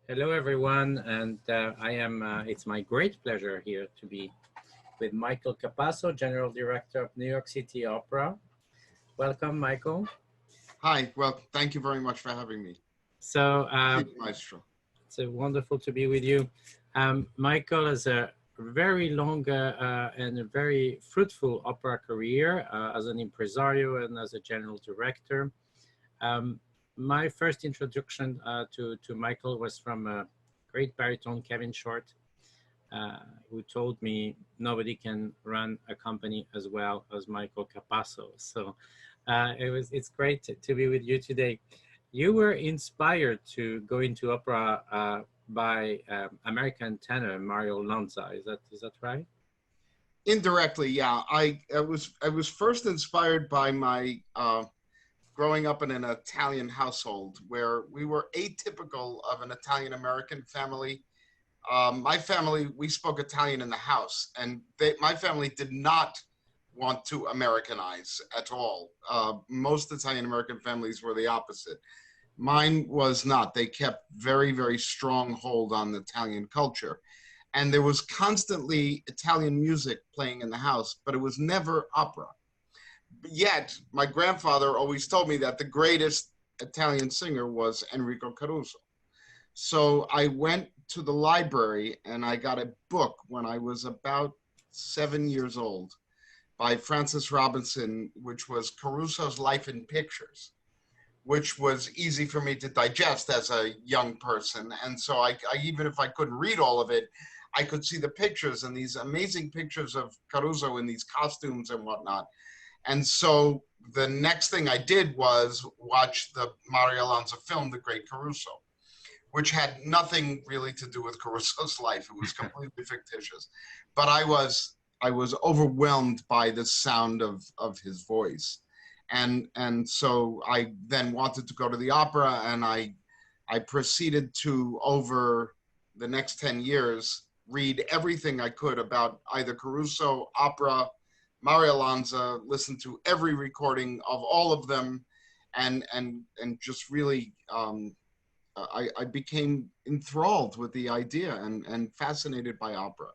Hello, everyone, and it's my great pleasure here to be with Michael Capasso, General Director of New York City Opera. Welcome, Michael. Hi, well, thank you very much for having me. So Thank you, Maestro. it's wonderful to be with you. Michael has a very long and a very fruitful opera career as an impresario and as a general director. Um, my first introduction to Michael was from a great baritone, Kevin Short, who told me nobody can run a company as well as Michael Capasso. So it's great to be with you today. You were inspired to go into opera by American tenor Mario Lanza. Is that right? Indirectly, yeah. I was first inspired by my growing up in an Italian household where we were atypical of an Italian American family. My family, we spoke Italian in the house, and my family did not want to Americanize at all. Most Italian American families were the opposite. Mine was not. They kept very, very strong hold on the Italian culture. And there was constantly Italian music playing in the house, but it was never opera. Yet, my grandfather always told me that the greatest Italian singer was Enrico Caruso. So I went to the library and I got a book when I was about 7 years old by Francis Robinson, which was Caruso's Life in Pictures, which was easy for me to digest as a young person. And so I even if I couldn't read all of it, I could see the pictures and these amazing pictures of Caruso in these costumes and whatnot. And so the next thing I did was watch the Mario Lanza film, The Great Caruso, which had nothing really to do with Caruso's life. It was completely fictitious. But I was overwhelmed by the sound of his voice. And so I then wanted to go to the opera, and I proceeded to, over the next 10 years, read everything I could about either Caruso, opera, Mario Lanza, listen to every recording of all of them, and just really I became enthralled with the idea and fascinated by opera.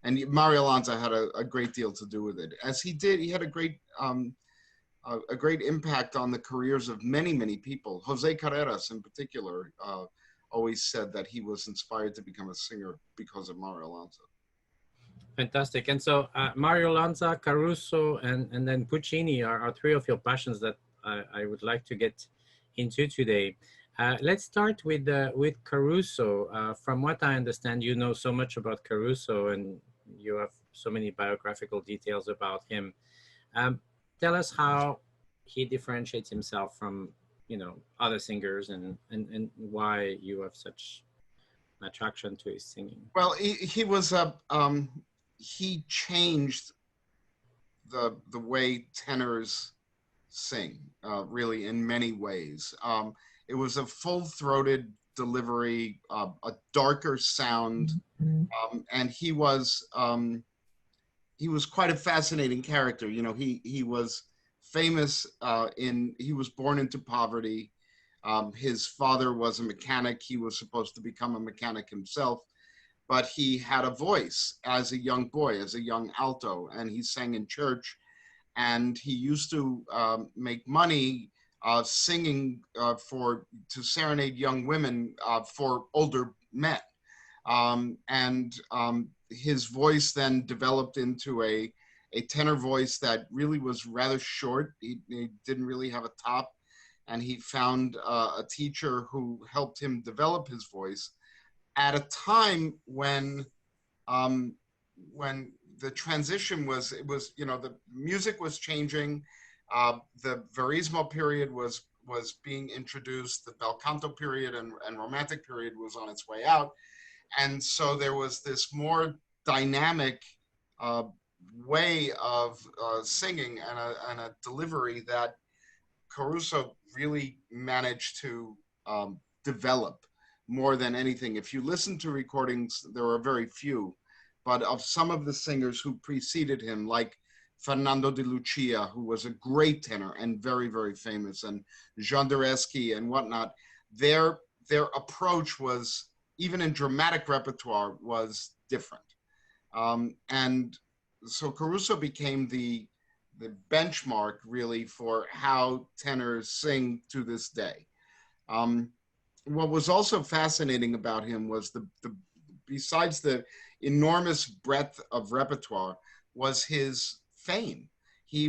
And Mario Lanza had a great deal to do with it. As he did, he had a great impact on the careers of many, many people. Jose Carreras, in particular, always said that he was inspired to become a singer because of Mario Lanza. Fantastic. And so Mario Lanza, Caruso, and then Puccini are three of your passions that I would like to get into today. Let's start with Caruso. From what I understand, you know so much about Caruso and you have so many biographical details about him. Um, Tell us how he differentiates himself from, other singers and why you have such attraction to his singing. Well, he changed the way tenors sing, really, in many ways. It was a full-throated delivery, a darker sound, and he was quite a fascinating character. He was famous he was born into poverty. His father was a mechanic. He was supposed to become a mechanic himself, but he had a voice as a young boy, as a young alto, and he sang in church. And he used to make money singing to serenade young women for older men. And his voice then developed into a tenor voice that really was rather short. He didn't really have a top, and he found a teacher who helped him develop his voice at a time um, when the transition the music was changing. The Verismo period was being introduced. The bel canto period and romantic period was on its way out. And so there was this more dynamic way of singing and a delivery that Caruso really managed to develop more than anything. If you listen to recordings, there are very few, but of some of the singers who preceded him, like Fernando de Lucia, who was a great tenor and very, very famous, and Gendereschi and whatnot, their approach was even in dramatic repertoire, was different. And so Caruso became the benchmark really for how tenors sing to this day. What was also fascinating about him was the besides the enormous breadth of repertoire was his fame. He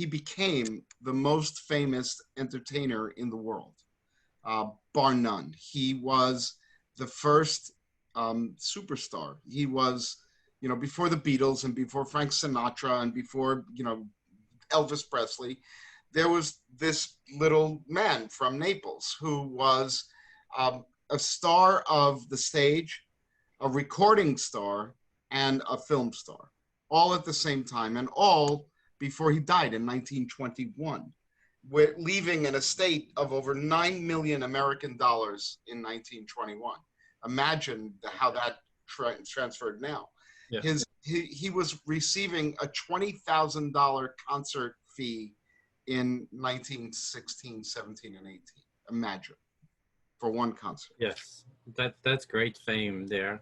became the most famous entertainer in the world, bar none. He was the first superstar. He was, before the Beatles and before Frank Sinatra and before, Elvis Presley, there was this little man from Naples who was a star of the stage, a recording star, and a film star, all at the same time, and all before he died in 1921, leaving an estate of over 9 million American dollars in 1921. Imagine how that transferred now. Yeah. He was receiving a $20,000 concert fee in 1916, 17, and 18. Imagine, for one concert. Yes, that's great fame there.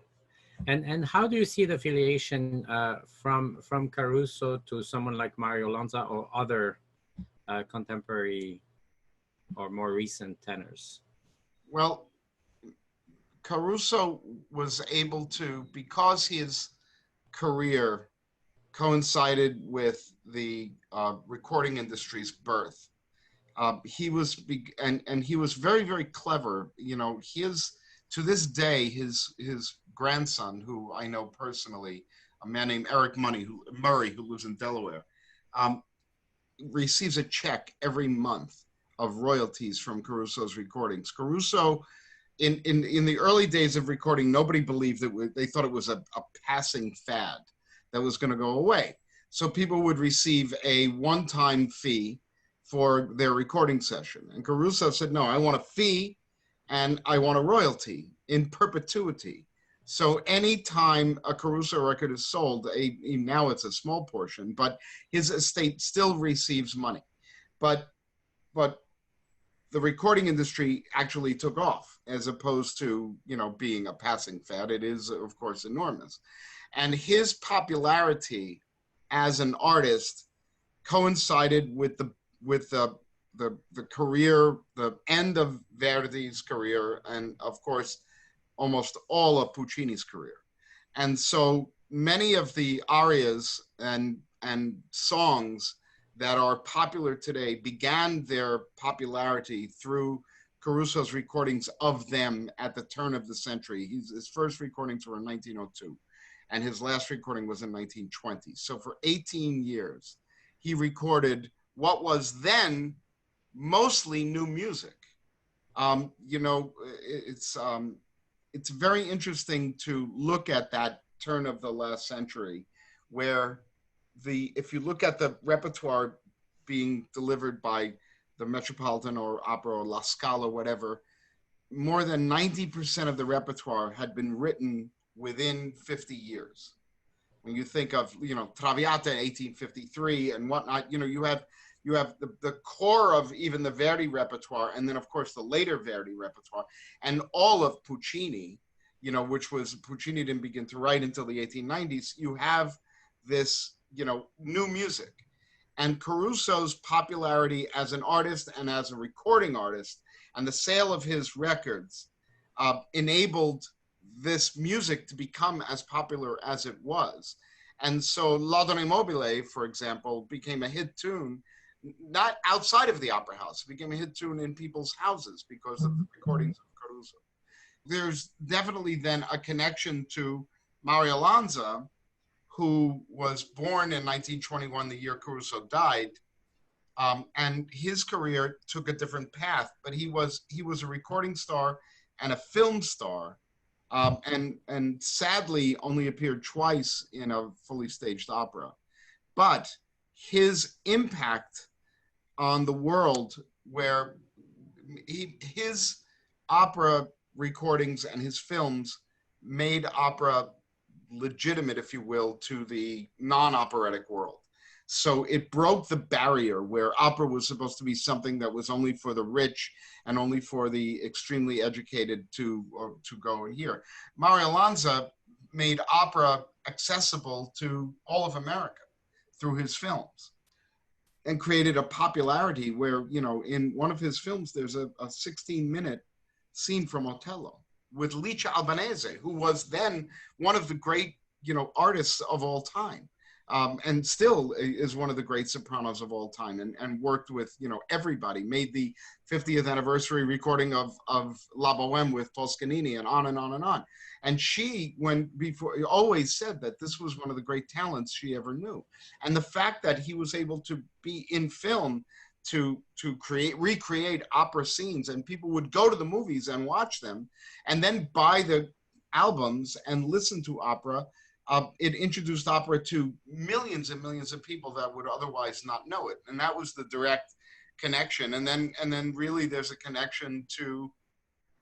And how do you see the affiliation from Caruso to someone like Mario Lanza or other contemporary or more recent tenors? Well, Caruso was able to, because his career coincided with the recording industry's birth. He was very, very clever. To this day, his grandson, who I know personally, a man named Eric Murray, who lives in Delaware, receives a check every month of royalties from Caruso's recordings. Caruso, in the early days of recording, nobody believed that they thought it was a passing fad that was going to go away. So people would receive a one-time fee for their recording session. And Caruso said, no, I want a fee and I want a royalty in perpetuity. So anytime a Caruso record is sold, now it's a small portion, but his estate still receives money. But the recording industry actually took off as opposed to, being a passing fad. It is, of course, enormous. And his popularity as an artist coincided with the career, the end of Verdi's career, and of course, almost all of Puccini's career. And so many of the arias and songs that are popular today began their popularity through Caruso's recordings of them at the turn of the century. His first recordings were in 1902, and his last recording was in 1920. So for 18 years, he recorded what was then mostly new music. It's very interesting to look at that turn of the last century, where if you look at the repertoire being delivered by the Metropolitan or Opera or La Scala, whatever, more than 90% of the repertoire had been written within 50 years. When you think of, Traviata in 1853 and whatnot, you have the core of even the Verdi repertoire, and then of course the later Verdi repertoire, and all of Puccini, which was, Puccini didn't begin to write until the 1890s. You have this, new music. And Caruso's popularity as an artist and as a recording artist, and the sale of his records enabled this music to become as popular as it was. And so L'Adone Mobile, for example, became a hit tune, not outside of the opera house. It became a hit tune in people's houses because of the recordings of Caruso. There's definitely then a connection to Mario Lanza, who was born in 1921, the year Caruso died. And his career took a different path, but he was a recording star and a film star, and sadly only appeared twice in a fully staged opera. But his impact on the world, where his opera recordings and his films made opera legitimate, if you will, to the non-operatic world. So it broke the barrier where opera was supposed to be something that was only for the rich and only for the extremely educated to go and hear. Mario Lanza made opera accessible to all of America through his films, and created a popularity where, you know, in one of his films, there's a 16-minute scene from Otello with Licia Albanese, who was then one of the great, you know, artists of all time. And still is one of the great sopranos of all time, and worked with, you know, everybody, made the 50th anniversary recording of La Boheme with Toscanini, and on and on and on. And she, before, always said that this was one of the great talents she ever knew. And the fact that he was able to be in film to recreate opera scenes, and people would go to the movies and watch them, and then buy the albums and listen to opera. It introduced opera to millions and millions of people that would otherwise not know it, and that was the direct connection. And then really there's a connection to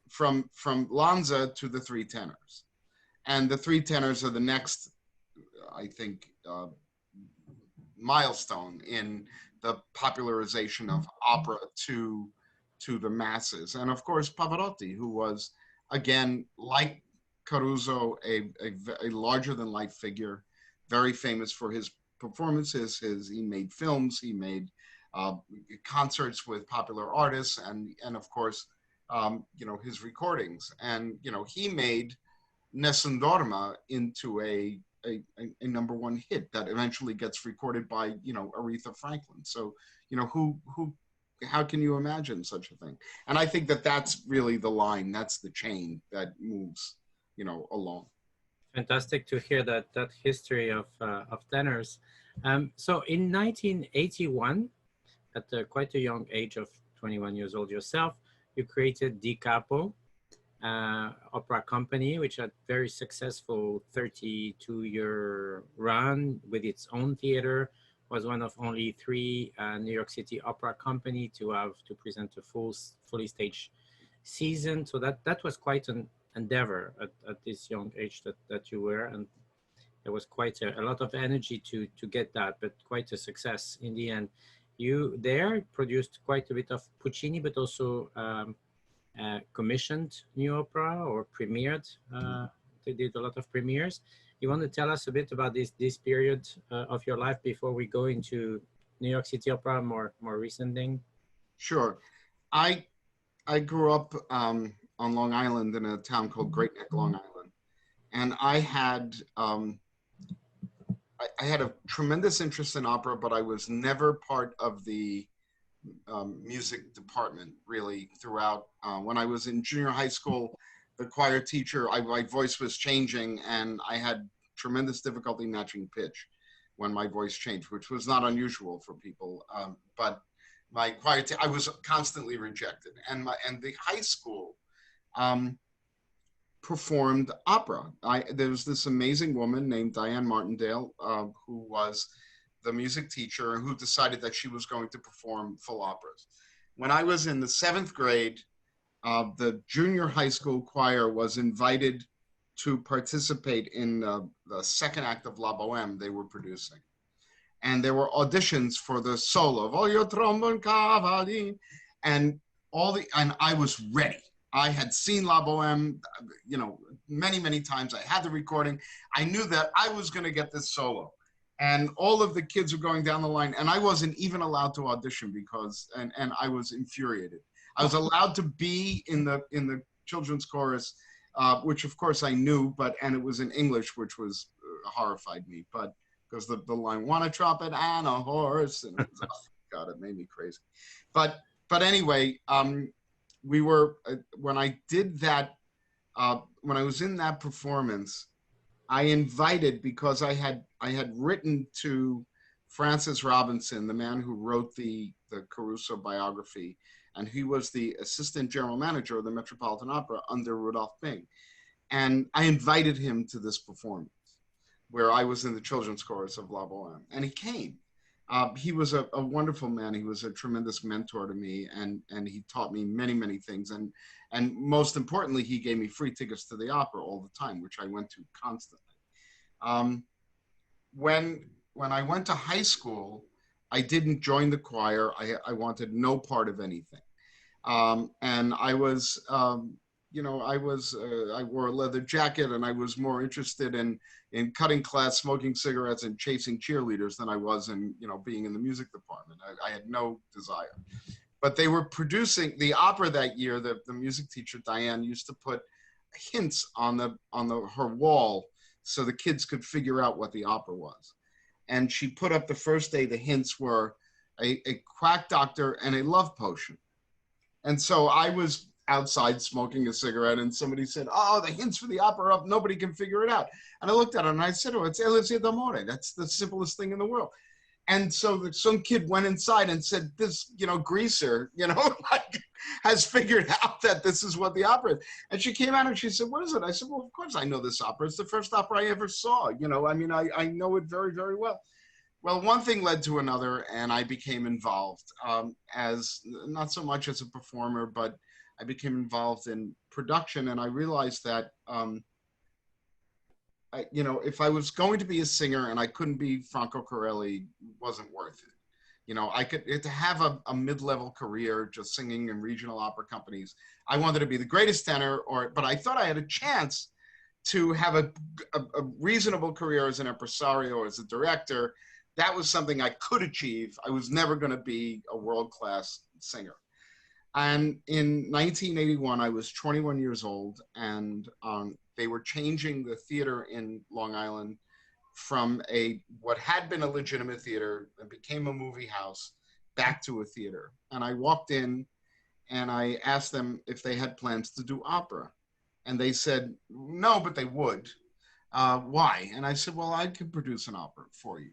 from Lanza to the Three Tenors, and the Three Tenors are the next, I think, milestone in the popularization of opera to the masses. And of course Pavarotti, who was, again, like Caruso, a larger than life figure, very famous for his performances. He made films, he made concerts with popular artists, and of course, you know, his recordings. And, you know, he made Nessun Dorma into a #1 hit that eventually gets recorded by, you know, Aretha Franklin. So, you know, how can you imagine such a thing? And I think that that's really the line, that's the chain that moves, you know, along. Fantastic to hear that history of tenors. So in 1981, at quite a young age of 21 years old yourself, you created Di Capo opera company, which had very successful 32-year run with its own theater, was one of only 3 New York City opera company to present a fully staged season. So that was quite an endeavor at this young age that you were, and there was quite a lot of energy to get that, but quite a success in the end. You there produced quite a bit of Puccini, but also commissioned new opera or premiered. They did a lot of premieres. You want to tell us a bit about this period of your life before we go into New York City Opera, more recent thing? Sure. I grew up on Long Island in a town called Great Neck, Long Island, and I had a tremendous interest in opera, but I was never part of the music department really throughout. When I was in junior high school, the choir teacher, my voice was changing, and I had tremendous difficulty matching pitch when my voice changed, which was not unusual for people. But my choir, I was constantly rejected, and the high school performed opera. There was this amazing woman named Diane Martindale who was the music teacher, who decided that she was going to perform full operas. When I was in the 7th grade, the junior high school choir was invited to participate in the second act of La Boheme they were producing. And there were auditions for the solo of Voglio trombone cavallin, and I was ready. I had seen La Boheme, you know, many, many times. I had the recording. I knew that I was going to get this solo. And all of the kids were going down the line, and I wasn't even allowed to audition because I was infuriated. I was allowed to be in the children's chorus, which of course I knew, and it was in English, which was horrified me. But because the line "want a trumpet and a horse," and it was, oh, God, it made me crazy. But anyway, we were when I did that, when I was in that performance, I invited, because I had written to Francis Robinson, the man who wrote the Caruso biography, and he was the assistant general manager of the Metropolitan Opera under Rudolph Bing. And I invited him to this performance where I was in the children's chorus of La Boheme, and he came. He was a wonderful man. He was a tremendous mentor to me, and he taught me many, many things. And most importantly, he gave me free tickets to the opera all the time, which I went to constantly. When when I went to high school, I didn't join the choir. I wanted no part of anything. And I was, I wore a leather jacket, and I was more interested in cutting class, smoking cigarettes, and chasing cheerleaders than I was in, being in the music department. I had no desire. But they were producing the opera that year. The music teacher, Diane, used to put hints on her wall so the kids could figure out what the opera was. And she put up the first day, the hints were a quack doctor and a love potion. And so I was outside smoking a cigarette, and somebody said, "Oh, the hints for the opera up, nobody can figure it out." And I looked at it and I said, "Oh, it's Elizia d'Amore. That's the simplest thing in the world." And so some kid went inside and said, "This, greaser, like, has figured out that this is what the opera is." And she came out and she said, "What is it?" I said, "Well, of course I know this opera. It's the first opera I ever saw. I know it very, very well." Well, one thing led to another, and I became involved as not so much as a performer, but I became involved in production. And I realized that, if I was going to be a singer and I couldn't be Franco Corelli, wasn't worth it. I could to have a mid-level career just singing in regional opera companies. I wanted to be the greatest tenor, but I thought I had a chance to have a reasonable career as an impresario or as a director. That was something I could achieve. I was never going to be a world-class singer. And in 1981, I was 21 years old, and they were changing the theater in Long Island from what had been a legitimate theater and became a movie house back to a theater. And I walked in and I asked them if they had plans to do opera. And they said, no, but they would. Why? And I said, well, I could produce an opera for you.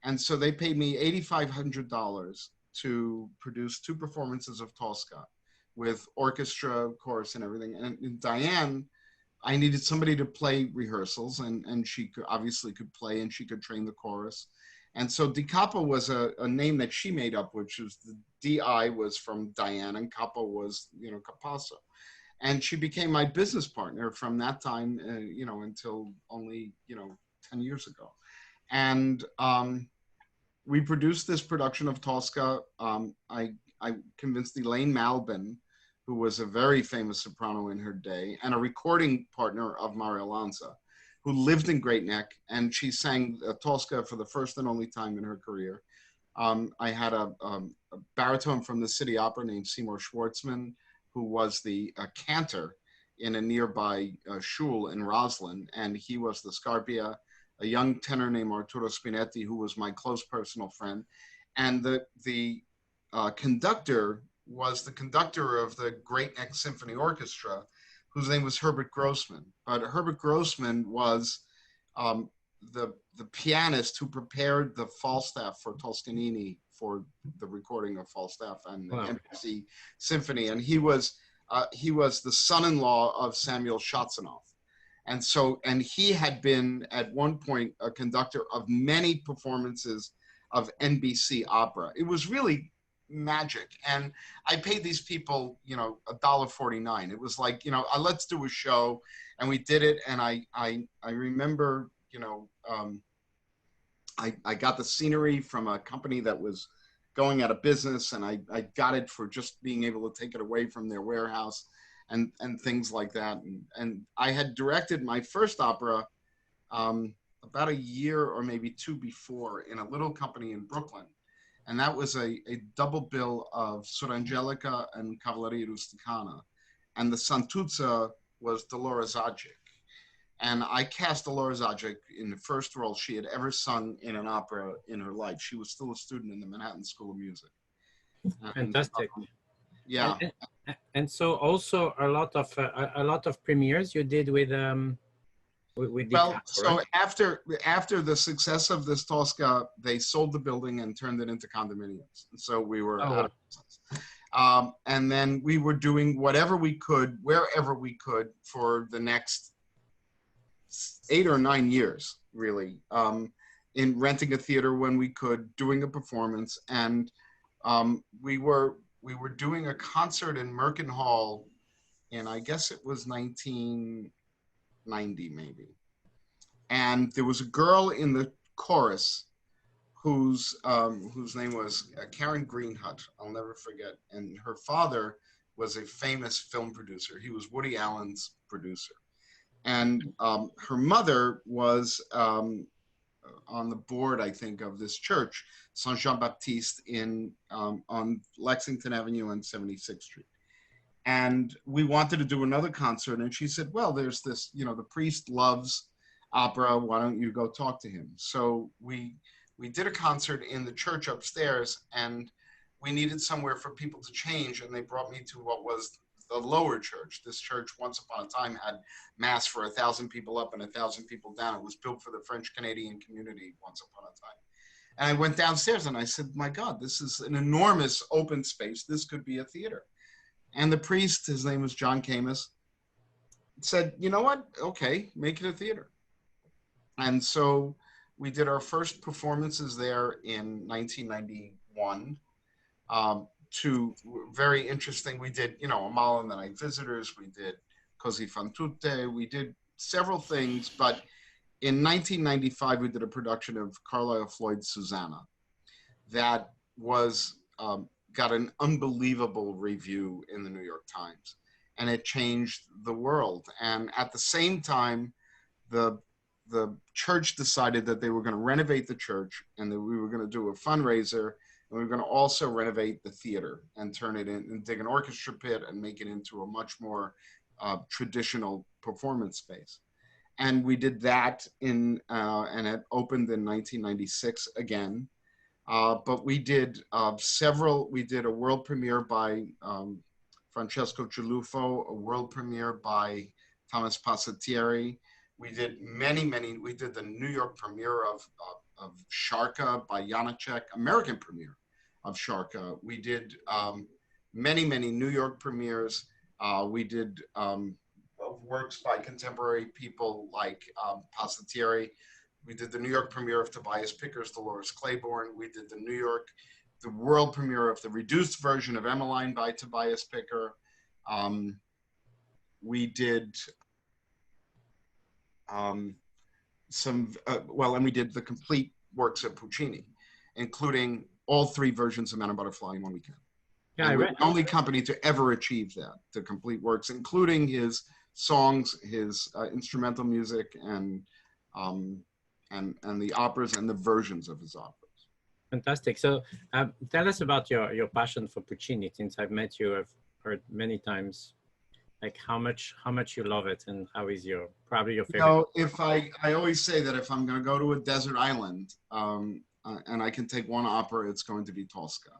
And so they paid me $8,500 to produce 2 performances of Tosca with orchestra, chorus, and everything. And Diane, I needed somebody to play rehearsals, and she obviously could play, and she could train the chorus. And so Di Capo was a name that she made up, which was the DI was from Diane, and Capo was, Capasso. And she became my business partner from that time, until only, 10 years ago. And we produced this production of Tosca. I convinced Elaine Malbin, who was a very famous soprano in her day, and a recording partner of Mario Lanza, who lived in Great Neck, and she sang Tosca for the first and only time in her career. I had a baritone from the City Opera named Seymour Schwartzman, who was the cantor in a nearby shul in Roslyn, and he was the Scarpia. A young tenor named Arturo Spinetti, who was my close personal friend. And the conductor was the conductor of the Great Neck Symphony Orchestra, whose name was Herbert Grossman. But Herbert Grossman was the pianist who prepared the Falstaff for Toscanini for the recording of Falstaff and the NBC Symphony. And he was the son-in-law of Samuel Shotzenoff. And he had been at one point a conductor of many performances of NBC opera. It was really magic. And I paid these people, $1.49. It was like, let's do a show. And we did it. And I remember, I got the scenery from a company that was going out of business. And I got it for just being able to take it away from their warehouse. And things like that. And I had directed my first opera about a year or maybe 2 before in a little company in Brooklyn. And that was a double bill of Suor Angelica and Cavalleria Rusticana. And the Santuzza was Dolores Zajic. And I cast Dolores Zajic in the first role she had ever sung in an opera in her life. She was still a student in the Manhattan School of Music. Fantastic. Yeah. And so also a lot of premieres you did with well, so right? after the success of this Tosca, they sold the building and turned it into condominiums. And so we were out of business. And then we were doing whatever we could, wherever we could, for the next 8 or 9 years, really, in renting a theater when we could, doing a performance, and we were doing a concert in Merkin Hall, and I guess it was 1990 maybe. And there was a girl in the chorus whose name was Karen Greenhut. I'll never forget. And her father was a famous film producer. He was Woody Allen's producer. And her mother was on the board, I think, of this church, Saint Jean Baptiste, on Lexington Avenue and 76th Street. And we wanted to do another concert, and she said, well, there's this, the priest loves opera. Why don't you go talk to him? So we did a concert in the church upstairs, and we needed somewhere for people to change, and they brought me to what was the lower church. This church, once upon a time, had mass for 1,000 people up and 1,000 people down. It was built for the French Canadian community once upon a time. And I went downstairs and I said, my God, this is an enormous open space. This could be a theater. And the priest, his name was John Camus, said, you know what? Okay, make it a theater. And so we did our first performances there in 1991. To very interesting. We did, Amal and the Night Visitors. We did Così fan tutte. We did several things. But in 1995, we did a production of Carlisle Floyd's Susanna that was got an unbelievable review in the New York Times, and it changed the world. And at the same time, the church decided that they were going to renovate the church, and that we were going to do a fundraiser. And we were going to also renovate the theater and turn it in and dig an orchestra pit and make it into a much more traditional performance space. And we did that and it opened in 1996 again. But we did we did a world premiere by Francesco Ciuffo, a world premiere by Thomas Passatieri. We did we did the New York premiere of Sharka by Janacek, American premiere of Sharka. We did many New York premieres. We did works by contemporary people like Passatieri. We did the New York premiere of Tobias Picker's Dolores Claiborne. We did the world premiere of the reduced version of Emmeline by Tobias Picker. We did and we did the complete works of Puccini, including all 3 versions of Man and Butterfly in one weekend. Yeah, we're the only company to ever achieve that, the complete works, including his songs, his instrumental music, and the operas and the versions of his operas. Fantastic. So tell us about your passion for Puccini. Since I've met you, I've heard many times like how much you love it, and how is probably your favorite? If I always say that if I'm going to go to a desert island and I can take one opera, it's going to be Tosca.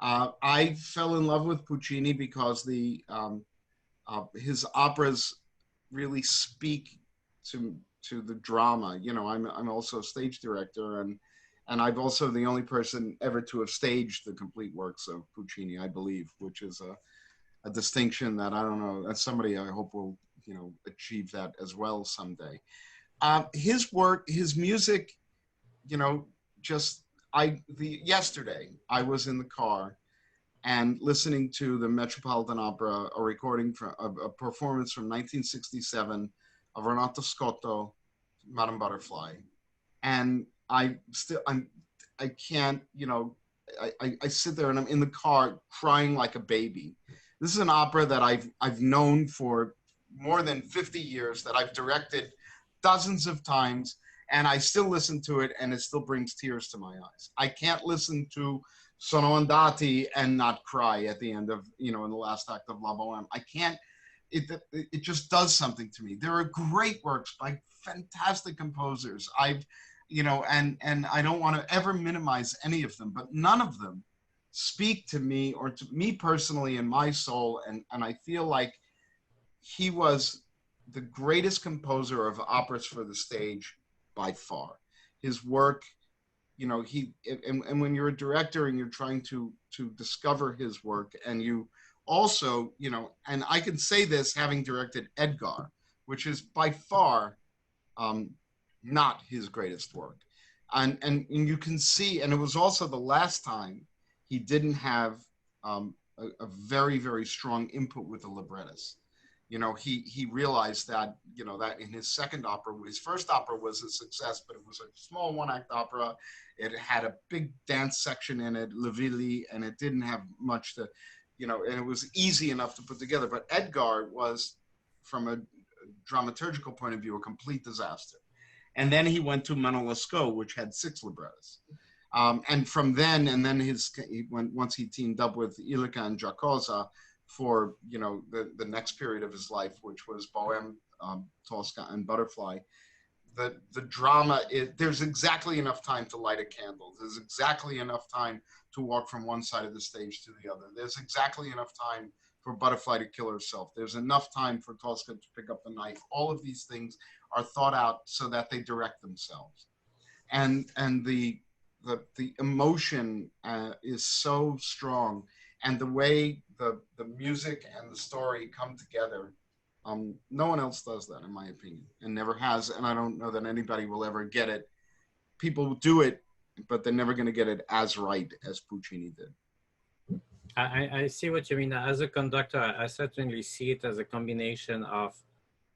I fell in love with Puccini because his operas really speak to the drama. I'm also a stage director, and I've also the only person ever to have staged the complete works of Puccini, I believe, which is a distinction that I don't know. That's somebody I hope will achieve that as well someday. His work, his music, yesterday I was in the car and listening to the Metropolitan Opera, a recording from a performance from 1967 of Renato Scotto, Madame Butterfly, and I can't, I sit there and I'm in the car crying like a baby. This is an opera that I've known for more than 50 years, that I've directed dozens of times, and I still listen to it and it still brings tears to my eyes. I can't listen to Sono Andati and not cry at the end of, in the last act of La Boheme. I can't, it just does something to me. There are great works by fantastic composers. And I don't want to ever minimize any of them, but none of them speak to me or to me personally in my soul. And I feel like he was the greatest composer of operas for the stage by far. His work, and when you're a director and you're trying to discover his work, and you also, and I can say this having directed Edgar, which is by far not his greatest work. And you can see, and it was also the last time he didn't have a very, very strong input with the librettist. he realized that, that in his second opera, his first opera was a success, but it was a small one-act opera. It had a big dance section in it, Le Villi, and it didn't have much to, and it was easy enough to put together. But Edgar was, from a dramaturgical point of view, a complete disaster. And then he went to Manon Lescaut, which had 6 librettos. And from then, once he teamed up with Illica and Giacosa for, the next period of his life, which was Bohème, Tosca, and Butterfly, the drama, there's exactly enough time to light a candle. There's exactly enough time to walk from one side of the stage to the other. There's exactly enough time for Butterfly to kill herself. There's enough time for Tosca to pick up the knife. All of these things are thought out so that they direct themselves. And the emotion is so strong, and the way the music and the story come together, no one else does that, in my opinion, and never has. And I don't know that anybody will ever get it. People do it, but they're never going to get it as right as Puccini did. I see what you mean. As a conductor, I certainly see it as a combination of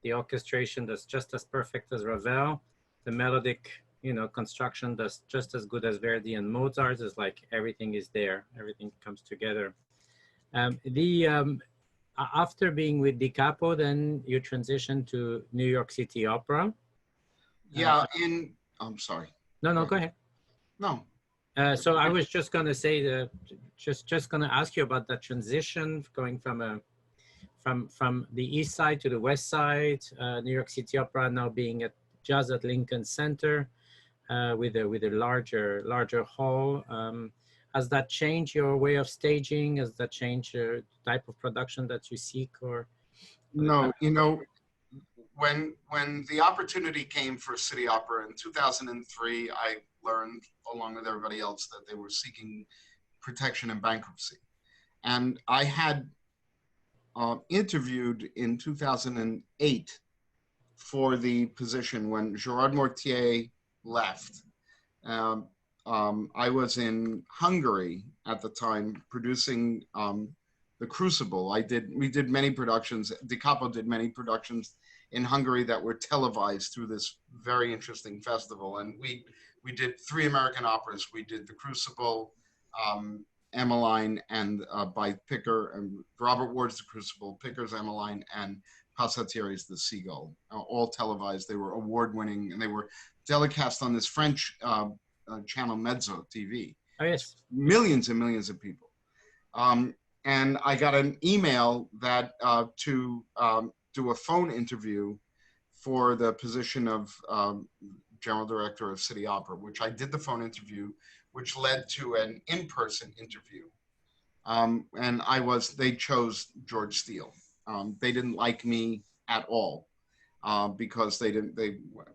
the orchestration that's just as perfect as Ravel, the melodic, construction that's just as good as Verdi and Mozart. Is like everything is there, everything comes together. After being with Di Capo, then you transitioned to New York City Opera. Yeah, I'm sorry. No, go ahead. No. So I was just going to say that, just going to ask you about that transition going from the east side to the west side, New York City Opera now being at Jazz at Lincoln Center, with a larger hall. Has that changed your way of staging? Has that changed your type of production that you seek? Or no, when the opportunity came for City Opera in 2003, I learned, along with everybody else, that they were seeking protection in bankruptcy. And I had interviewed in 2008 for the position when Gerard Mortier left. I was in Hungary at the time producing The Crucible. We did many productions. Di Capo did many productions in Hungary that were televised through this very interesting festival. And we did 3 American operas. We did The Crucible, Emmeline, and by Picker, and Robert Ward's The Crucible, Picker's Emmeline, and Passatier's The Seagull, all televised. They were award-winning, and they were telecast on this French channel Mezzo TV. Oh, yes. Millions and millions of people. And I got an email that to do a phone interview for the position of General Director of City Opera, which I did the phone interview, which led to an in-person interview. And they chose George Steele. They didn't like me at all because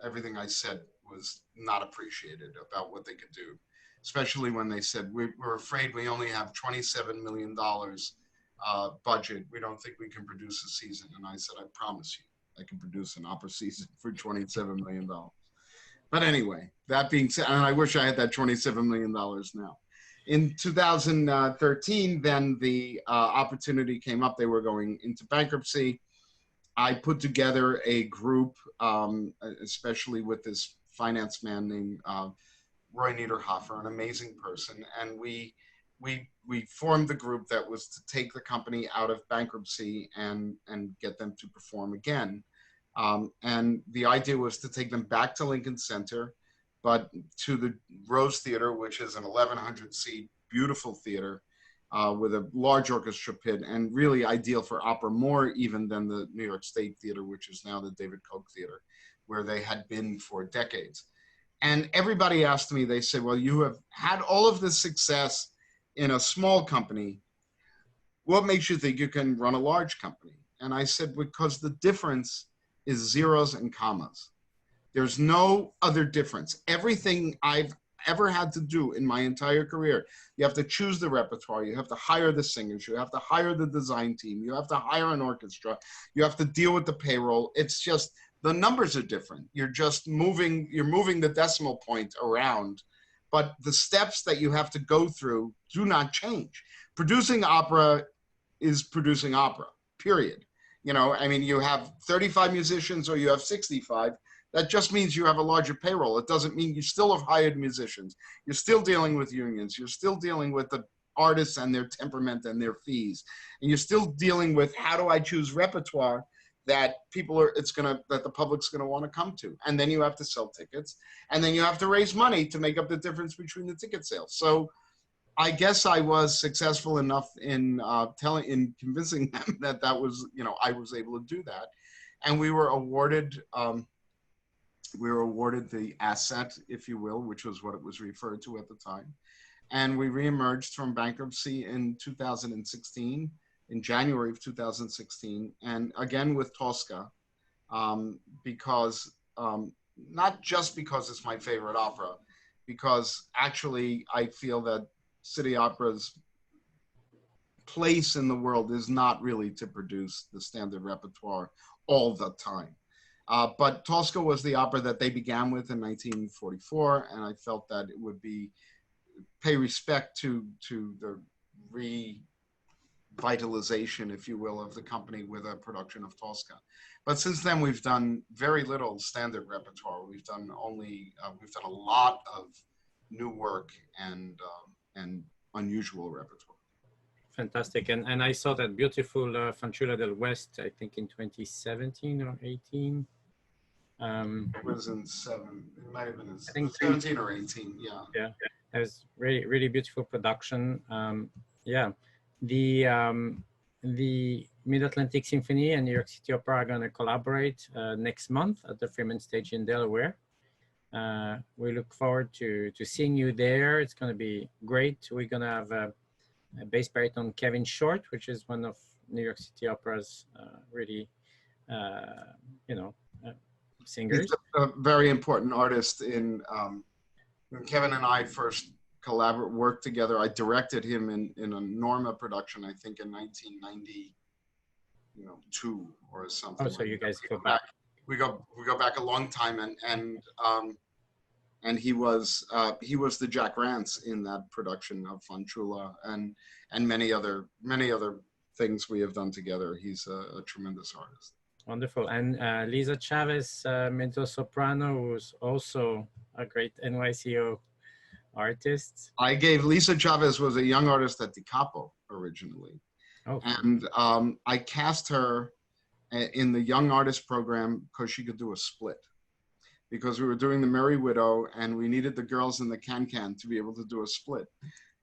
everything I said was not appreciated about what they could do, especially when they said, we're afraid we only have $27 million budget. We don't think we can produce a season. And I said, I promise you, I can produce an opera season for $27 million. But anyway, that being said, and I wish I had that $27 million now. In 2013, then the opportunity came up. They were going into bankruptcy. I put together a group, especially with this finance man named Roy Niederhofer, an amazing person. And we formed the group that was to take the company out of bankruptcy and get them to perform again. And the idea was to take them back to Lincoln Center, but to the Rose Theater, which is an 1,100-seat, beautiful theater with a large orchestra pit, and really ideal for opera, more even than the New York State Theater, which is now the David Koch Theater, where they had been for decades. And everybody asked me, they said, well, you have had all of this success in a small company. What makes you think you can run a large company? And I said, because the difference is zeros and commas. There's no other difference. Everything I've ever had to do in my entire career, you have to choose the repertoire, you have to hire the singers, you have to hire the design team, you have to hire an orchestra, you have to deal with the payroll. It's just, the numbers are different. You're just moving the decimal point around, but the steps that you have to go through do not change. Producing opera is producing opera, period. You know, I mean, you have 35 musicians or you have 65. That just means you have a larger payroll. It doesn't mean you still have hired musicians. You're still dealing with unions. You're still dealing with the artists and their temperament and their fees. And you're still dealing with how do I choose repertoire that that the public's gonna want to come to. And then you have to sell tickets. And then you have to raise money to make up the difference between the ticket sales. So I guess I was successful enough in convincing them that was, you know, I was able to do that. And we were awarded the asset, if you will, which was what it was referred to at the time. And we reemerged from bankruptcy in 2016, in January of 2016, and again with Tosca, because not just because it's my favorite opera, because actually I feel that City Opera's place in the world is not really to produce the standard repertoire all the time. But Tosca was the opera that they began with in 1944, and I felt that it would pay respect to the revitalization, if you will, of the company with a production of Tosca. But since then, we've done very little standard repertoire. We've done a lot of new work and unusual repertoire. Fantastic. And I saw that beautiful Fanciulla del West, I think in 2017 or 18. It was in it might have been in 17 or 18, yeah. Yeah, it was really, really beautiful production. Yeah, the Mid-Atlantic Symphony and New York City Opera are going to collaborate next month at the Freeman Stage in Delaware. We look forward to seeing you there. It's going to be great. We're going to have a bass baritone Kevin Short, which is one of New York City Opera's really, you know, singers. He's a very important artist. When Kevin and I first worked together, I directed him in a Norma production, I think in 1992 or something. Oh, so you guys go back. We go back a long time, and he was the Jack Rance in that production of Fanciulla and many other things we have done together. He's a tremendous artist. Wonderful. And Lisa Chavez, mezzo soprano, who's also a great NYCO artist. Lisa Chavez was a young artist at Di Capo originally. Oh. And I cast her in the young artist program because she could do a split. Because we were doing the Merry Widow and we needed the girls in the can-can to be able to do a split.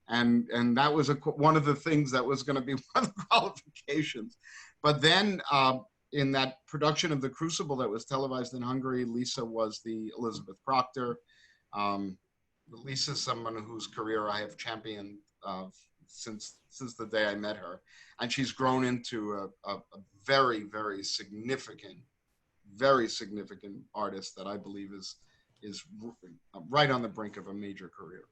And that was one of the things that was going to be one of the qualifications. But then in that production of The Crucible that was televised in Hungary, Lisa was the Elizabeth Proctor. Lisa's someone whose career I have championed since the day I met her. And she's grown into a very, very significant artist that I believe is right on the brink of a major career.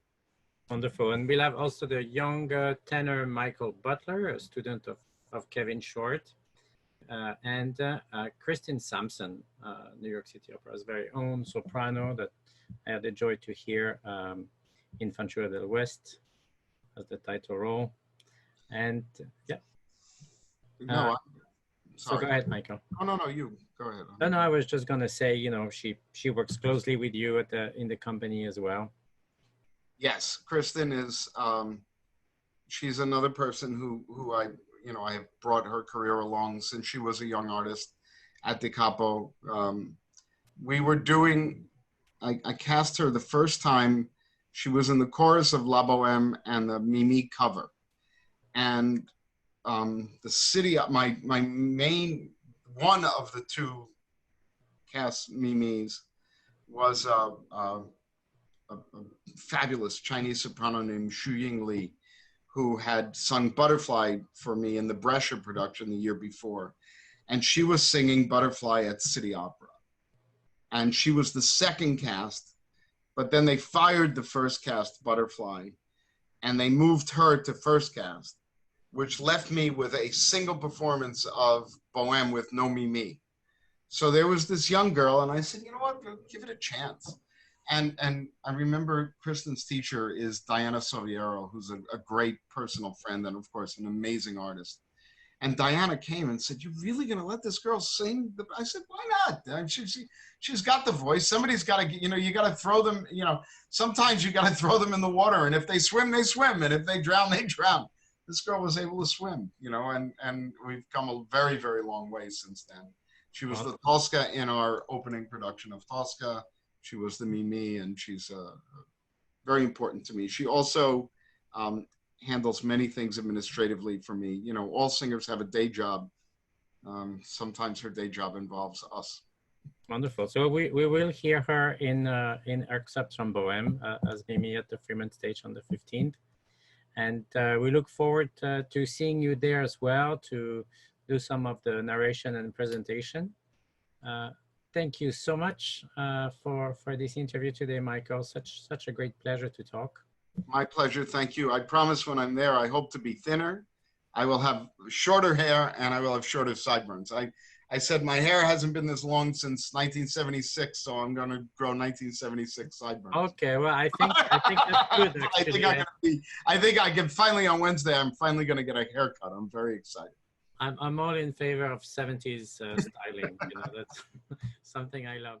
Wonderful. And we'll have also the young tenor Michael Butler, a student of Kevin Short, and Kristen Sampson, New York City Opera's very own soprano that I had the joy to hear in Fanciulla del West as the title role. And yeah. No, so go ahead, Michael. Oh, no, you go ahead. No, I was just gonna say, you know, she works closely with you in the company as well. Yes, Kristen is. She's another person who I have brought her career along since she was a young artist at Di Capo. I cast her the first time. She was in the chorus of La Boheme and the Mimi cover, and the city, my main one of the two cast Mimis was a fabulous Chinese soprano named Xu Ying Li, who had sung Butterfly for me in the Brescia production the year before. And she was singing Butterfly at City Opera. And she was the second cast, but then they fired the first cast, Butterfly, and they moved her to first cast, which left me with a single performance of Bohème with no Mimi. So there was this young girl, and I said, you know what, give it a chance. And I remember Kristen's teacher is Diana Soviero, who's a great personal friend and, of course, an amazing artist. And Diana came and said, "You really going to let this girl sing?" I said, "Why not? And she's got the voice. Somebody's got to, you got to throw them, sometimes you got to throw them in the water. And if they swim, they swim. And if they drown, they drown." This girl was able to swim, and we've come a very, very long way since then. She was the Tosca in our opening production of Tosca. She was the Mimi, and she's very important to me. She also handles many things administratively for me. All singers have a day job. Sometimes her day job involves us. Wonderful. So we will hear her in excerpts from Bohème as Mimi at the Freeman Stage on the 15th. And we look forward to seeing you there as well to do some of the narration and presentation. Thank you so much for this interview today, Michael. Such a great pleasure to talk. My pleasure. Thank you. I promise when I'm there, I hope to be thinner. I will have shorter hair and I will have shorter sideburns. I said my hair hasn't been this long since 1976, so I'm going to grow 1976 sideburns. Okay, well, I think that's good. Actually. I think I can finally on Wednesday. I'm finally going to get a haircut. I'm very excited. I'm all in favor of 70s styling. That's something I love.